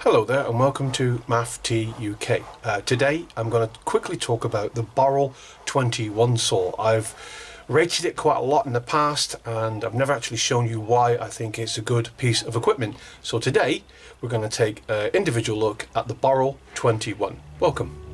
Hello there and welcome to Math T UK. Today I'm going to quickly talk about the Boreal 21 saw. I've rated it quite a lot in the past and I've never actually shown you why I think it's a good piece of equipment. So today we're going to take an individual look at the Boreal 21. Welcome.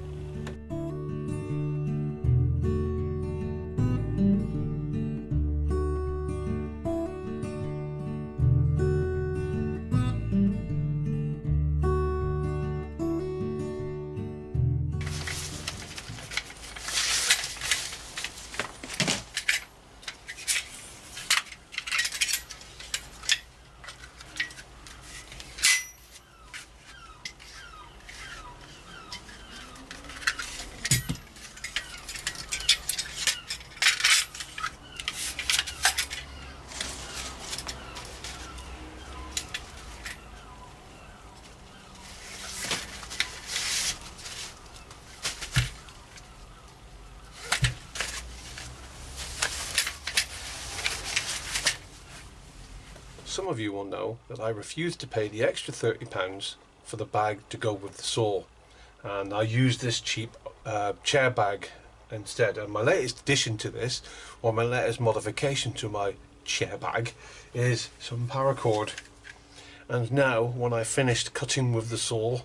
Some of you will know that I refused to pay the extra £30 for the bag to go with the saw, and I used this cheap chair bag instead. And my latest addition to this, or my latest modification to my chair bag, is some paracord. And now when I finished cutting with the saw,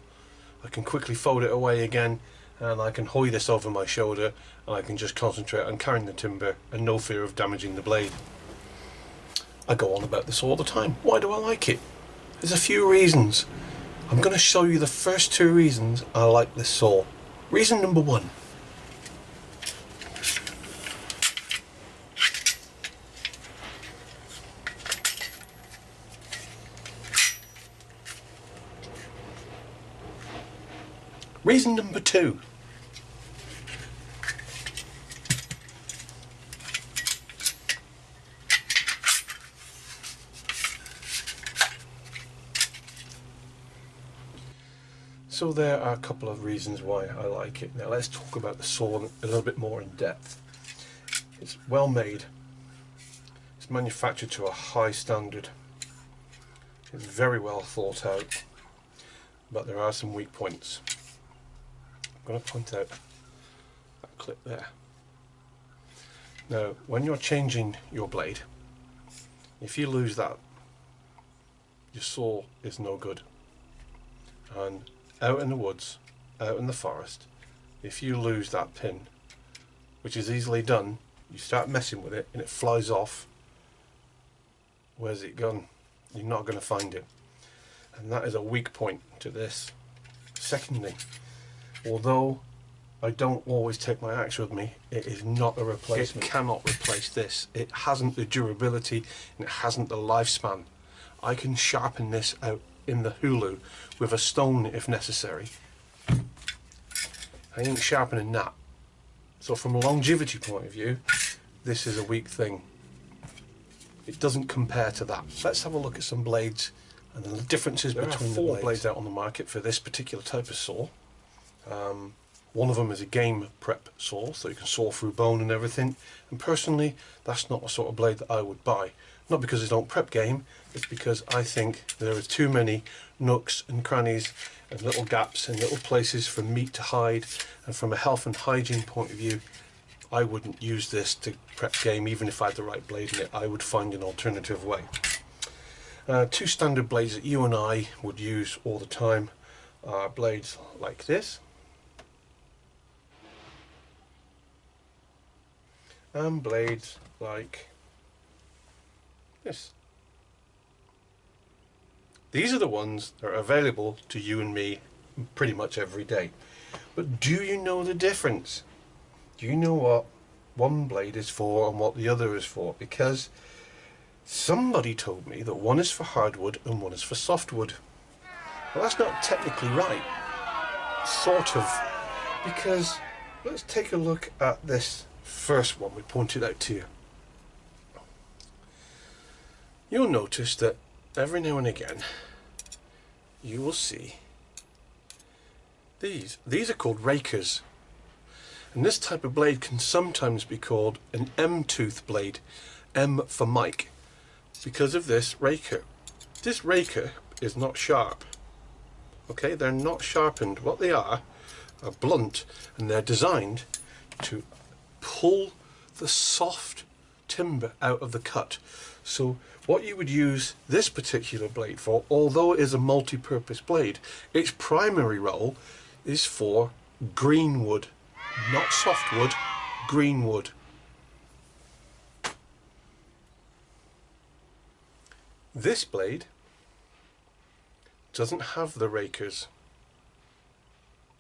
I can quickly fold it away again and I can hoist this over my shoulder and I can just concentrate on carrying the timber and no fear of damaging the blade. I go on about this all the time. Why do I like it? There's a few reasons. I'm going to show you the first two reasons I like this saw. Reason number one. Reason number two. So there are a couple of reasons why I like it. Now let's talk about the saw a little bit more in depth. It's well made. It's manufactured to a high standard. It's very well thought out. But there are some weak points. I'm going to point out that clip there. Now when you're changing your blade, if you lose that, your saw is no good. And out in the woods, out in the forest, if you lose that pin, which is easily done, you start messing with it and it flies off, where's it gone? You're not going to find it. And that is a weak point to this. Secondly, although I don't always take my axe with me, it is not a replacement. It cannot replace this. It hasn't the durability and it hasn't the lifespan. I can sharpen this out in the hulu with a stone if necessary. I ain't sharpening that. So from a longevity point of view, this is a weak thing. It doesn't compare to that. Let's have a look at some blades and the differences between the blades out on the market for this particular type of saw. One of them is a game prep saw, so you can saw through bone and everything. And personally, that's not the sort of blade that I would buy. Not because I don't prep game, it's because I think there are too many nooks and crannies and little gaps and little places for meat to hide. And from a health and hygiene point of view, I wouldn't use this to prep game. Even if I had the right blade in it, I would find an alternative way. Two standard blades that you and I would use all the time are blades like this, and blades like this. These are the ones that are available to you and me pretty much every day. But do you know the difference? Do you know what one blade is for and what the other is for? Because somebody told me that one is for hardwood and one is for softwood. Well, that's not technically right. Sort of. Because let's take a look at this first one we pointed out to you. You'll notice that every now and again you will see these are called rakers, and this type of blade can sometimes be called an M-tooth blade, M for Mike, because of this raker. This raker is not sharp. Okay, they're not sharpened. What they are blunt, and they're designed to pull the soft timber out of the cut. So what you would use this particular blade for, although it is a multi-purpose blade, its primary role is for green wood, not softwood, green wood. This blade doesn't have the rakers,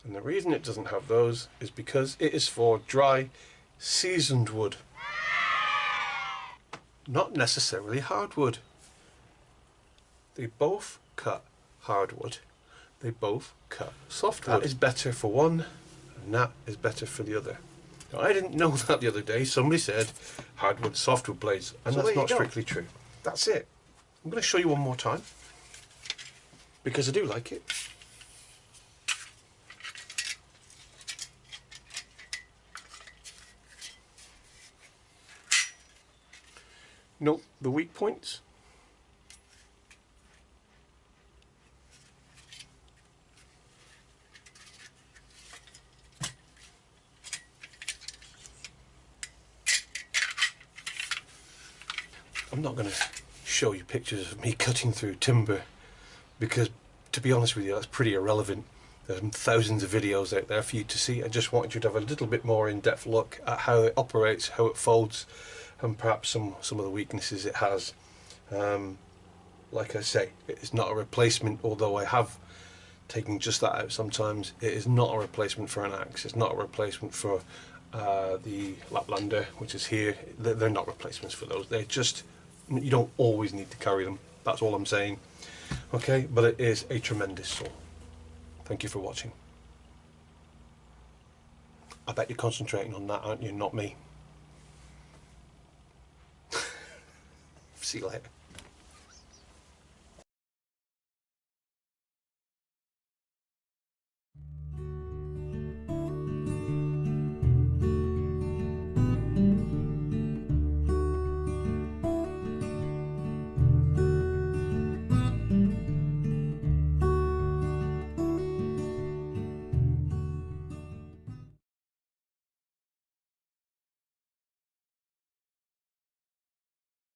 and the reason it doesn't have those is because it is for dry, seasoned wood, not necessarily hardwood. They both cut hardwood, they both cut softwood. That is better for one, and that is better for the other. Now, I didn't know that the other day. Somebody said hardwood, softwood blades, and so that's not strictly true. That's it. I'm going to show you one more time, because I do like it. Note the weak points. I'm not going to show you pictures of me cutting through timber, because to be honest with you, that's pretty irrelevant. There's thousands of videos out there for you to see. I just wanted you to have a little bit more in-depth look at how it operates, how it folds, and perhaps some of the weaknesses it has. Like I say, it's not a replacement, although I have taken just that out sometimes. It is not a replacement for an axe. It's not a replacement for the Laplander, which is here. They're not replacements for those. They're just, you don't always need to carry them. That's all I'm saying. Okay, but it is a tremendous saw. Thank you for watching. I bet you're concentrating on that, aren't you? Not me. See you later.